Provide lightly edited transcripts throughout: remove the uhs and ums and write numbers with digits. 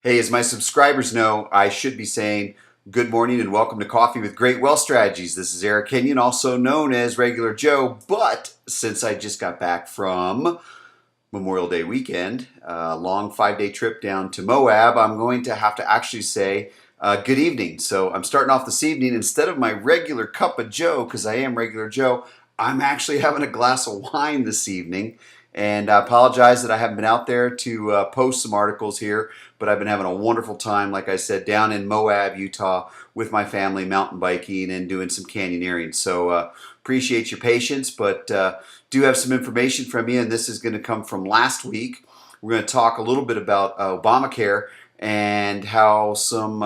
Hey, as my subscribers know, I should be saying good morning and welcome to Coffee with Great Wealth Strategies. This is Eric Kenyon, also known as Regular Joe, but since I just got back from Memorial Day weekend, a long 5-day trip down to Moab, I'm going to have to actually say good evening. So I'm starting off this evening, instead of my regular cup of Joe, because I am Regular Joe, I'm actually having a glass of wine this evening. And I apologize that I haven't been out there to post some articles here, but I've been having a wonderful time, like I said, down in Moab, Utah with my family, mountain biking and doing some canyoneering. So appreciate your patience, but do have some information from you, and this is going to come from last week. We're going to talk a little bit about Obamacare and how some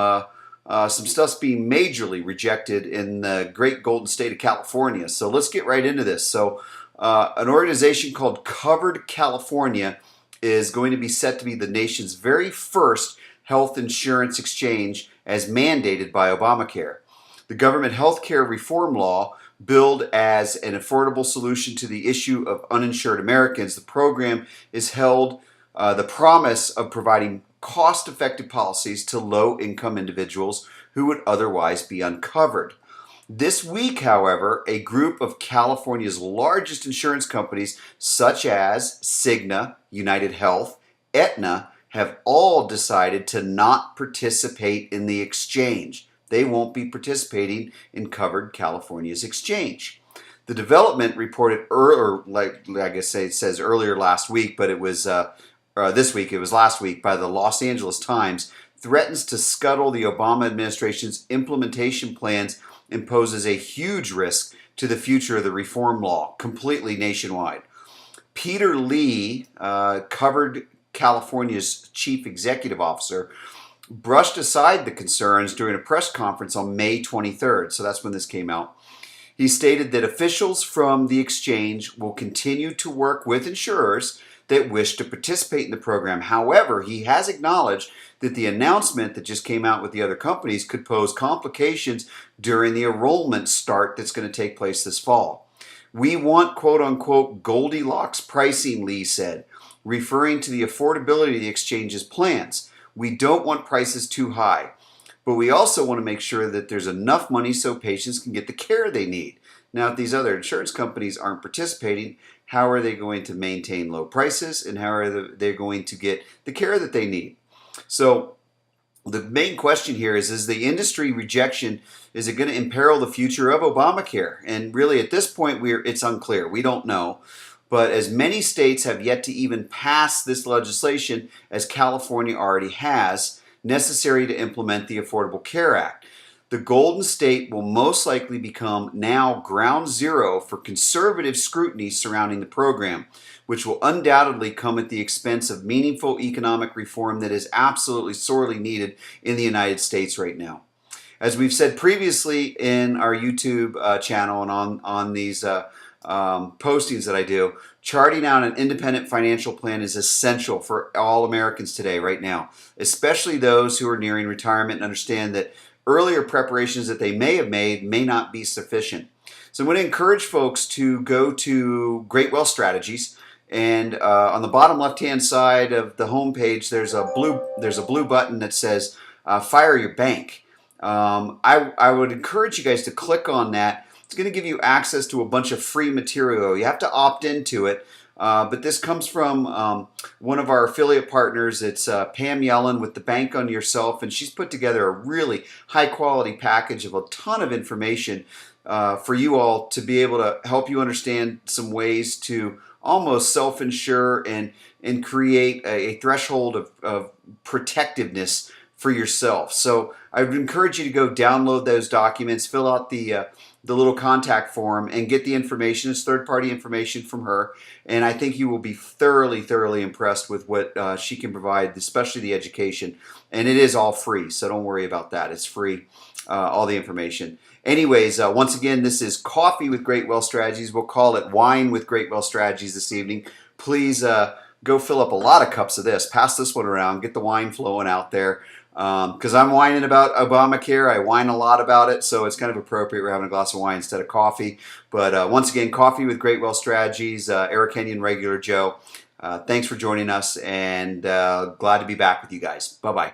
stuff's being majorly rejected in the great golden state of California. So let's get right into this. So an organization called Covered California is going to be set to be the nation's very first health insurance exchange as mandated by Obamacare. The government health care reform law, billed as an affordable solution to the issue of uninsured Americans, the program is held the promise of providing cost-effective policies to low-income individuals who would otherwise be uncovered. This week, however, a group of California's largest insurance companies, such as Cigna, UnitedHealth, Aetna, have all decided to not participate in the exchange. They won't be participating in Covered California's exchange. The development reported earlier, like I guess it says earlier last week, but it was this week, it was last week, by the Los Angeles Times, threatens to scuttle the Obama administration's implementation plans and poses a huge risk to the future of the reform law, completely nationwide. Peter Lee, Covered California's chief executive officer, brushed aside the concerns during a press conference on May 23rd, so that's when this came out. He stated that officials from the exchange will continue to work with insurers that wish to participate in the program. However, he has acknowledged that the announcement that just came out with the other companies could pose complications during the enrollment start that's going to take place this fall. We want, quote unquote, Goldilocks pricing, Lee said, referring to the affordability of the exchange's plans. We don't want prices too high, but we also want to make sure that there's enough money so patients can get the care they need. Now, if these other insurance companies aren't participating, how are they going to maintain low prices, and how are they going to get the care that they need? So the main question here is the industry rejection, is it going to imperil the future of Obamacare? And really at this point, it's unclear. We don't know. But as many states have yet to even pass this legislation, as California already has, necessary to implement the Affordable Care Act. The Golden State will most likely become now ground zero for conservative scrutiny surrounding the program, which will undoubtedly come at the expense of meaningful economic reform that is absolutely sorely needed in the United States right now. As we've said previously in our YouTube channel and on these postings that I do, charting out an independent financial plan is essential for all Americans today, right now, especially those who are nearing retirement and understand that earlier preparations that they may have made may not be sufficient. So I'm going to encourage folks to go to Great Wealth Strategies, and on the bottom left-hand side of the homepage, there's a blue button that says Fire Your Bank. I would encourage you guys to click on that. It's going to give you access to a bunch of free material. You have to opt into it. But this comes from one of our affiliate partners. It's Pam Yellen with the Bank on Yourself, and she's put together a really high quality package of a ton of information for you all to be able to help you understand some ways to almost self-insure and create a threshold of protectiveness for yourself. So I would encourage you to go download those documents, fill out the little contact form, and get the information. It's third-party information from her, and I think you will be thoroughly impressed with what she can provide, especially the education. And it is all free, so don't worry about that. It's free, all the information. Anyways, once again, this is Coffee with Great Wealth Strategies. We'll call it Wine with Great Wealth Strategies this evening. Please go fill up a lot of cups of this. Pass this one around. Get the wine flowing out there. Because I'm whining about Obamacare. I whine a lot about it, so it's kind of appropriate we're having a glass of wine instead of coffee. But once again, Coffee with Great Wealth Strategies, Eric Kenyon, Regular Joe. Thanks for joining us, and glad to be back with you guys. Bye-bye.